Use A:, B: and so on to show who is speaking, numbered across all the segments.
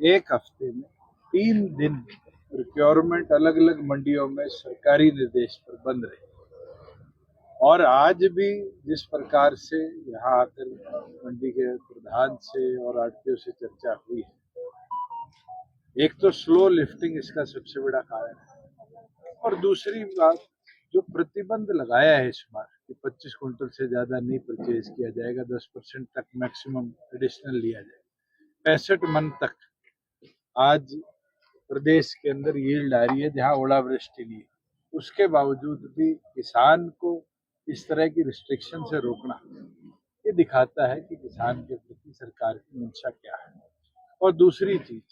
A: एक हफ्ते में 3 दिन प्रोक्योरमेंट अलग अलग मंडियों में सरकारी निर्देश पर बंद रहे। और आज भी जिस प्रकार से यहाँ आकर मंडी के प्रधान से और आड़तियों से चर्चा हुई है, एक तो स्लो लिफ्टिंग इसका सबसे बड़ा कारण है, और दूसरी बात जो प्रतिबंध लगाया है इस बार कि 25 क्विंटल से ज्यादा नहीं परचेज किया जाएगा, 10% तक मैक्सिमम एडिशनल लिया जाएगा, 65 मन तक आज प्रदेश के अंदर यील्ड आ रही है जहां ओलावृष्टि नहीं है, उसके बावजूद भी किसान को इस तरह की रिस्ट्रिक्शन से रोकना ये दिखाता है कि किसान के प्रति सरकार की मंशा क्या है। और दूसरी चीज,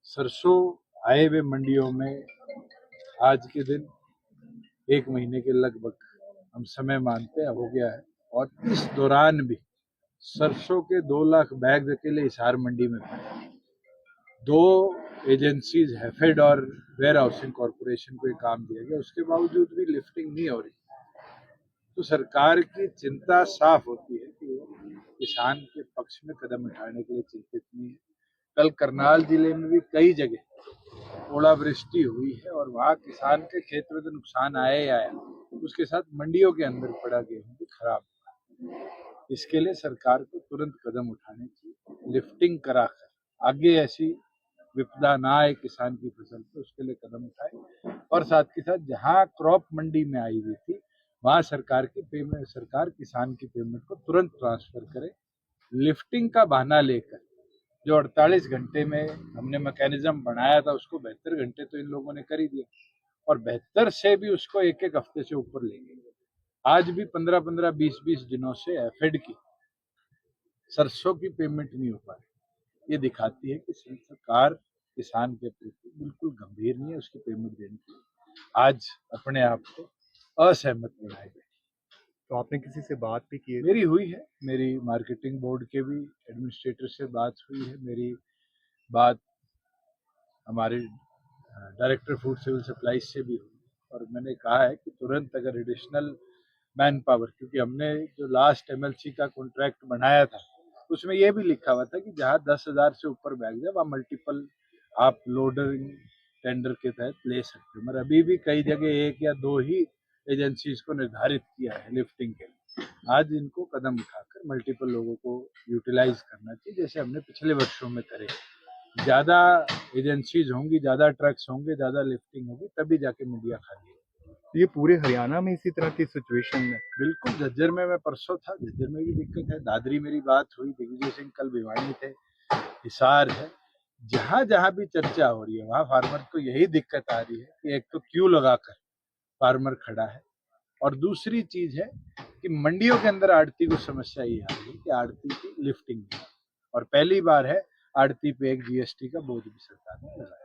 A: सरसों आए हुए मंडियों में आज के दिन 1 महीने के लगभग हम समय मानते हैं हो गया है, और इस दौरान भी सरसों के 2 लाख बैग अकेले हिसार मंडी में पड़े। 2 एजेंसीज हैफेड और वेयर हाउसिंग कॉरपोरेशन को काम दिया गया, उसके बावजूद भी लिफ्टिंग नहीं हो रही। तो सरकार की चिंता साफ होती है कि वो किसान के पक्ष में कदम उठाने के लिए चिंतित नहीं है। कल करनाल जिले में भी कई जगह ओलावृष्टि हुई है और वहाँ किसान के खेत में तो नुकसान आया ही आया, उसके साथ मंडियों के अंदर पड़ा गेहूं भी खराब हुआ। इसके लिए सरकार को तुरंत कदम उठाने चाहिए, लिफ्टिंग कराकर आगे ऐसी विपदा ना आए किसान की फसल पे, उसके लिए कदम उठाए। और साथ के साथ जहां क्रॉप मंडी में आई हुई थी वहां सरकार किसान की पेमेंट को तुरंत ट्रांसफर करे। लिफ्टिंग का बहाना लेकर जो 48 घंटे में हमने मैकेनिज्म बनाया था उसको 72 घंटे तो इन लोगों ने कर ही दिया, और 72 से भी उसको एक एक हफ्ते से ऊपर ले गए। आज भी 15-15, 20-20 दिनों से एफेड की सरसों की पेमेंट नहीं हो पा रही। ये दिखाती है कि सरकार किसान के प्रति बिल्कुल गंभीर नहीं है, उसकी पेमेंट देने के लिए आज अपने आप को असहमत बनाए गए।
B: तो आपने किसी से बात भी की है?
A: मेरी हुई है, मेरी मार्केटिंग बोर्ड के भी एडमिनिस्ट्रेटर से बात हुई है, मेरी बात हमारे डायरेक्टर फूड सिविल सप्लाईज से भी हुई, और मैंने कहा है कि तुरंत अगर एडिशनल मैन पावर, क्योंकि हमने जो लास्ट एमएलसी का कॉन्ट्रैक्ट बनाया था उसमें यह भी लिखा हुआ था कि जहां 10,000 से ऊपर बैग है वहां मल्टीपल आप लोडरिंग टेंडर के तहत ले सकते हो, मगर अभी भी कई जगह 1 या 2 ही एजेंसीज को निर्धारित किया है लिफ्टिंग के लिए। आज इनको कदम उठाकर मल्टीपल लोगों को यूटिलाइज करना चाहिए, जैसे हमने पिछले वर्षों में करे। ज्यादा एजेंसीज होंगी, ज्यादा ट्रक्स होंगे, ज्यादा लिफ्टिंग होगी, तभी जाके मंडियां खाली होगी।
B: ये पूरे हरियाणा में इसी तरह की सिचुएशन है?
A: बिल्कुल, झज्जर में मैं परसों था, झज्जर में भी दिक्कत है, दादरी मेरी बात हुई, दिग्विजय सिंह कल भिवानी थे, हिसार है, जहां जहां भी चर्चा हो रही है वहां फार्मर को यही दिक्कत आ रही है कि एक तो क्यू लगाकर फार्मर खड़ा है, और दूसरी चीज है कि मंडियों के अंदर आड़ती को समस्या ये आ रही है कि आड़ती की लिफ्टिंग नहीं, और पहली बार है आड़ती पे एक जीएसटी का बोझ भी सरकार ने लगाया।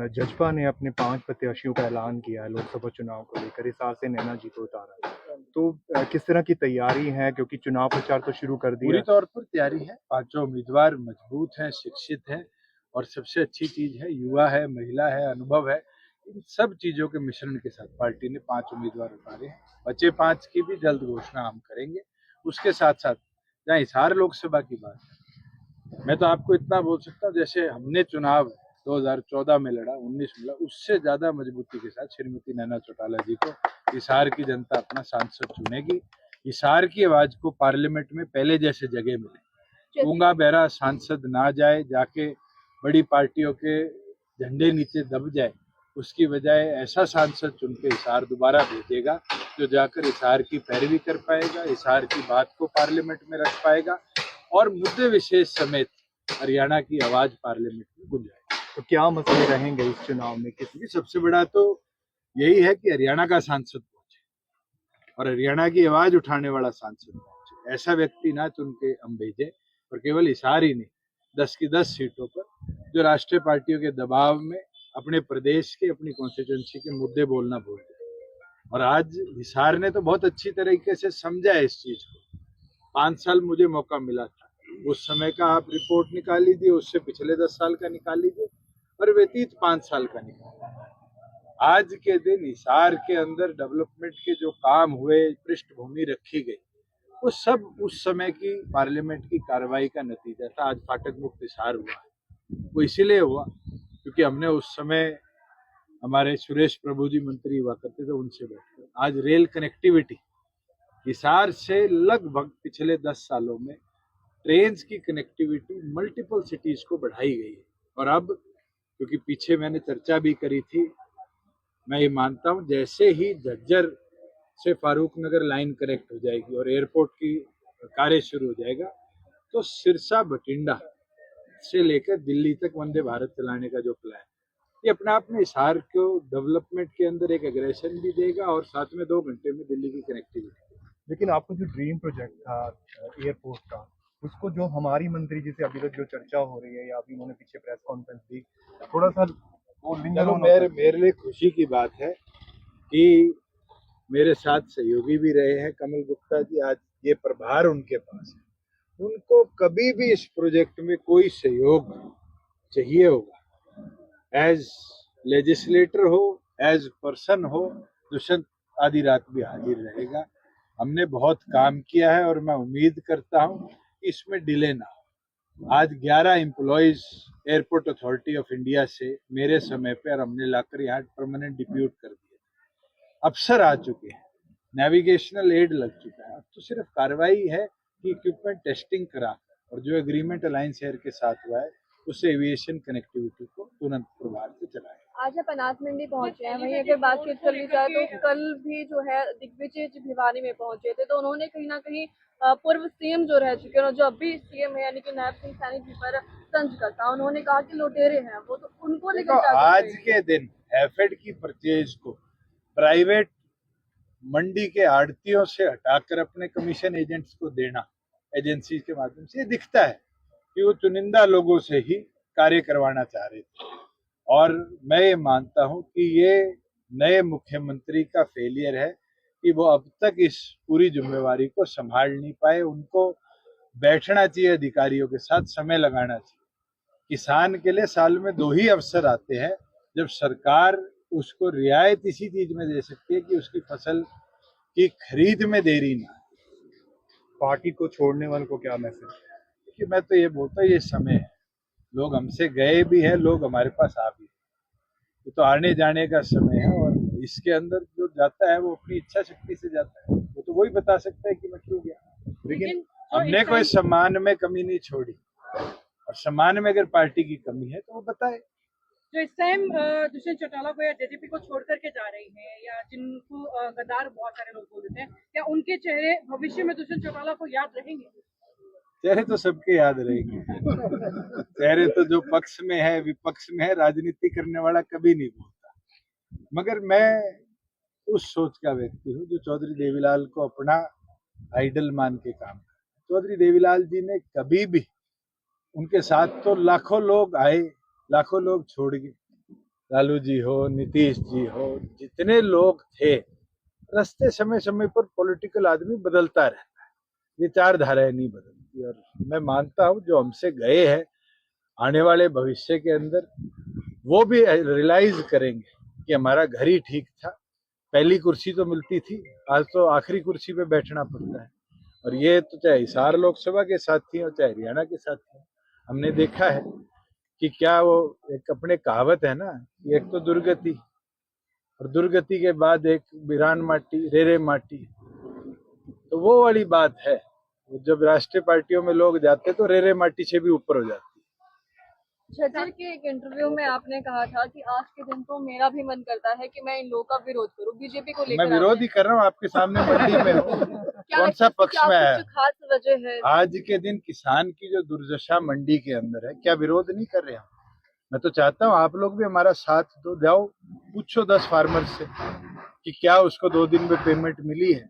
B: जजपा ने अपने 5 प्रत्याशियों का ऐलान किया है लोकसभा चुनाव को लेकर, इस साल से नैना जी को उतारा है, तो किस तरह की तैयारी है, क्योंकि चुनाव प्रचार तो शुरू कर दिया
A: पूरी
B: है?
A: तौर पर तैयारी है, 5 उम्मीदवार मजबूत हैं, शिक्षित हैं, और सबसे अच्छी चीज है युवा है, महिला है, अनुभव है। इन सब चीजों के मिश्रण के साथ पार्टी ने 5 उम्मीदवार उतारे हैं, बचे 5 की भी जल्द घोषणा हम करेंगे। उसके साथ साथ जहाँ हिसार लोकसभा की बात है, मैं तो आपको इतना बोल सकता हूँ, जैसे हमने चुनाव 2014 में लड़ा, 19 में लड़ा, उससे ज्यादा मजबूती के साथ श्रीमती नैना चौटाला जी को हिसार की जनता अपना सांसद चुनेगी। हिसार की आवाज को पार्लियामेंट में पहले जैसे जगह मिले, गूंगा बहरा सांसद ना जाए, जाके बड़ी पार्टियों के झंडे नीचे दब जाए, उसकी बजाय ऐसा सांसद चुन के हिसार दोबारा भेजेगा जो जाकर हिसार की पैरवी कर पाएगा, हिसार की बात को पार्लियामेंट में रख पाएगा, और मुद्दे विशेष समेत हरियाणा की आवाज पार्लियामेंट में गुंजाएगी।
B: तो क्या मसले रहेंगे इस चुनाव में?
A: क्योंकि सबसे बड़ा तो यही है कि हरियाणा का सांसद पहुंचे और हरियाणा की आवाज उठाने वाला सांसद पहुंचे, ऐसा व्यक्ति ना चुन के हम भेजे, और केवल हिसार ही नहीं, 10 की 10 सीटों पर जो राष्ट्रीय पार्टियों के दबाव में अपने प्रदेश के, अपनी कॉन्स्टिट्यूंसी के मुद्दे बोलना भूल गए। और आज हिसार ने तो बहुत अच्छी तरीके से समझा है इस चीज को। 5 साल मुझे मौका मिला था, उस समय का आप रिपोर्ट निकाल लीजिए, उससे पिछले 10 साल का निकाल लीजिए, और व्यतीत 5 साल का निकाल। आज के दिन हिसार के अंदर डेवलपमेंट के जो काम हुए, पृष्ठभूमि रखी गई, वो सब उस समय की पार्लियामेंट की कार्रवाई का नतीजा था। आज फाटक मुक्त हिसार हुआ है, वो इसीलिए हुआ क्योंकि हमने उस समय हमारे सुरेश प्रभु जी मंत्री हुआ करते थे, उनसे बैठकर आज रेल कनेक्टिविटी हिसार से लगभग पिछले 10 सालों में ट्रेन की कनेक्टिविटी मल्टीपल सिटीज को बढ़ाई गई है। और अब क्योंकि पीछे मैंने चर्चा भी करी थी, मैं ये मानता हूँ जैसे ही झज्जर से फारूक नगर लाइन कनेक्ट हो जाएगी और एयरपोर्ट की कार्य शुरू हो जाएगा तो सिरसा बठिंडा से लेकर दिल्ली तक वंदे भारत चलाने का जो प्लान, ये अपने आप में हिसार को डेवलपमेंट के अंदर एक एग्रेशन भी देगा और साथ में 2 घंटे में दिल्ली की कनेक्टिविटी।
B: लेकिन आपका जो ड्रीम प्रोजेक्ट था एयरपोर्ट का, उसको जो हमारी मंत्री जी से अभी तक जो चर्चा हो रही है या अभी उन्होंने पीछे प्रेस कॉन्फ्रेंस दी, थोड़ा सा वो
A: चलो मेरे लिए खुशी की बात है कि मेरे साथ सहयोगी भी रहे हैं कमल गुप्ता जी, आज ये प्रभार उनके पास है। उनको कभी भी इस प्रोजेक्ट में कोई सहयोग चाहिए होगा, एज लेजिस्लेटर हो, एज पर्सन हो, दुष्यंत आधी रात भी हाजिर रहेगा। हमने बहुत काम किया है और मैं उम्मीद करता हूं कि इसमें डिले ना हो। आज 11 employees airport authority of India से मेरे समय पर हमने लाकर यहाँ परमानेंट डिप्यूट कर दिया, अफसर आ चुके हैं, नेविगेशनल एड लग चुका है। अब तो सिर्फ कार्रवाई है कि इक्विपमेंट टेस्टिंग करा और जो एग्रीमेंट अलायंस एयर के साथ हुआ है उससे एविएशन कनेक्टिविटी को तुरंत प्रभाव से चलाए।
C: आज आप अनाथ मंडी पहुंचे हैं, वहीं अगर बातचीत कर ली जाए तो कल भी जो है दिग्विजय जी भिवानी में पहुंचे थे, तो उन्होंने कहीं ना कहीं पूर्व सीएम जो रह चुके हैं और जो अभी सीएम है यानी कि नायब सिंह सैनी जी पर तंज करता, उन्होंने कहा कि लुटेरे हैं वो, तो उनको लेकर
A: तो आज के दिन हैफेड की परचेज को प्राइवेट मंडी के आड़तियों से हटाकर अपने कमीशन एजेंट्स को देना एजेंसी के माध्यम से, ये दिखता है कि वो चुनिंदा लोगों से ही कार्य करवाना चाह रहे थे। और मैं ये मानता हूं कि ये नए मुख्यमंत्री का फेलियर है कि वो अब तक इस पूरी जिम्मेवारी को संभाल नहीं पाए। उनको बैठना चाहिए अधिकारियों के साथ, समय लगाना चाहिए। किसान के लिए साल में 2 ही अवसर आते हैं जब सरकार उसको रियायत इसी चीज में दे सकती है कि उसकी फसल की खरीद में देरी ना।
B: पार्टी को छोड़ने वालों को क्या मैसेज?
A: कि मैं तो ये बोलता हूँ ये समय है, लोग हमसे गए भी है, लोग हमारे पास आ भी, ये तो आने जाने का समय है। और इसके अंदर जो जाता है वो अपनी इच्छा शक्ति से जाता है, वो तो वही बता सकता है कि मैं क्यों गया। लेकिन हमने कोई सम्मान में कमी नहीं छोड़ी, और सम्मान में अगर पार्टी की कमी है तो वो बताए।
D: जो इस टाइम दुष्यंत चौटाला को या जेजेपी को छोड़ करके जा रही हैं या जिनको गद्दार बहुत सारे लोग बोल देते हैं, क्या उनके चेहरे भविष्य में दुष्यंत चौटाला को याद रहेंगे?
A: चेहरे तो सबके याद रहेंगे। चेहरे तो जो पक्ष में है, विपक्ष में है, राजनीति करने वाला कभी नहीं बोलता। मगर मैं उस सोच का व्यक्ति हूँ जो चौधरी देवीलाल को अपना आइडल मान के काम कर। चौधरी देवीलाल जी ने कभी भी, उनके साथ तो लाखों लोग आए, लाखों लोग छोड़ गए, लालू जी हो, नीतीश जी हो, जितने लोग थे, रास्ते समय समय पर पॉलिटिकल आदमी बदलता रहता है, विचारधाराएं नहीं बदलती। और मैं मानता हूँ जो हमसे गए हैं आने वाले भविष्य के अंदर वो भी रियलाइज करेंगे कि हमारा घर ही ठीक था, पहली कुर्सी तो मिलती थी, आज तो आखिरी कुर्सी पे बैठना पड़ता है। और ये तो चाहे हिसार लोकसभा के साथी हो चाहे हरियाणा के साथी हो, हमने देखा है कि क्या वो एक अपने कहावत है ना, एक तो दुर्गति और दुर्गति के बाद एक बिरान माटी, रेरे माटी, तो वो वाली बात है। जब राष्ट्रीय पार्टियों में लोग जाते तो रेरे माटी से भी ऊपर हो जाती।
C: झज्जर के एक इंटरव्यू में आपने कहा था कि आज के दिन तो मेरा भी मन करता है कि मैं इन लोगों का विरोध करूं, बीजेपी को लेकर।
A: मैं विरोध ही कर रहा हूँ, आपके सामने मंडी में हूँ। कौन सा पक्ष में है?
C: खास वजह है
A: आज के दिन किसान की जो दुर्दशा मंडी के अंदर है, क्या विरोध नहीं कर रहे हम? मैं तो चाहता हूँ आप लोग भी हमारा साथ दो, जाओ पूछो 10 फार्मर से कि क्या उसको 2 दिन में पेमेंट मिली है,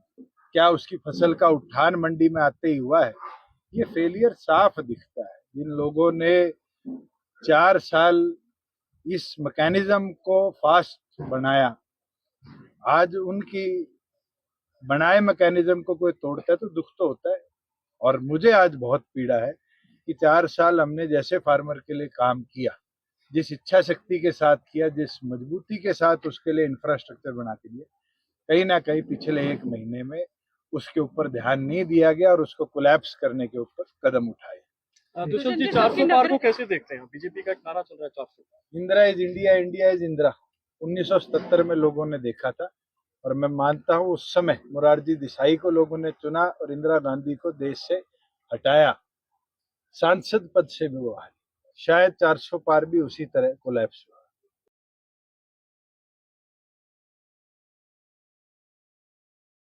A: क्या उसकी फसल का उठान मंडी में आते ही हुआ है। ये फेलियर साफ दिखता है। जिन लोगों ने 4 साल इस मैकेनिज्म को फास्ट बनाया, आज उनकी बनाए मैकेनिज्म को कोई तोड़ता है तो दुख तो होता है। और मुझे आज बहुत पीड़ा है कि 4 साल हमने जैसे फार्मर के लिए काम किया, जिस इच्छा शक्ति के साथ किया, जिस मजबूती के साथ उसके लिए इंफ्रास्ट्रक्चर बना के दिया, कहीं ना कहीं पिछले 1 महीने में उसके ऊपर ध्यान नहीं दिया गया और उसको कोलैप्स करने के ऊपर कदम उठाए।
E: दुष्यंत जी 400 पार को कैसे देखते हैं? बीजेपी का एक नारा चल रहा है 400 पार।
A: Indira is India, India is Indira 1977 में लोगों ने देखा था, और मैं मानता हूं उस समय मोरारजी देसाई को लोगों ने चुना और इंदिरा गांधी को देश से हटाया, सांसद पद से भी वो हारे। शायद 400 पार भी उसी तरह कोलैप्स हुआ।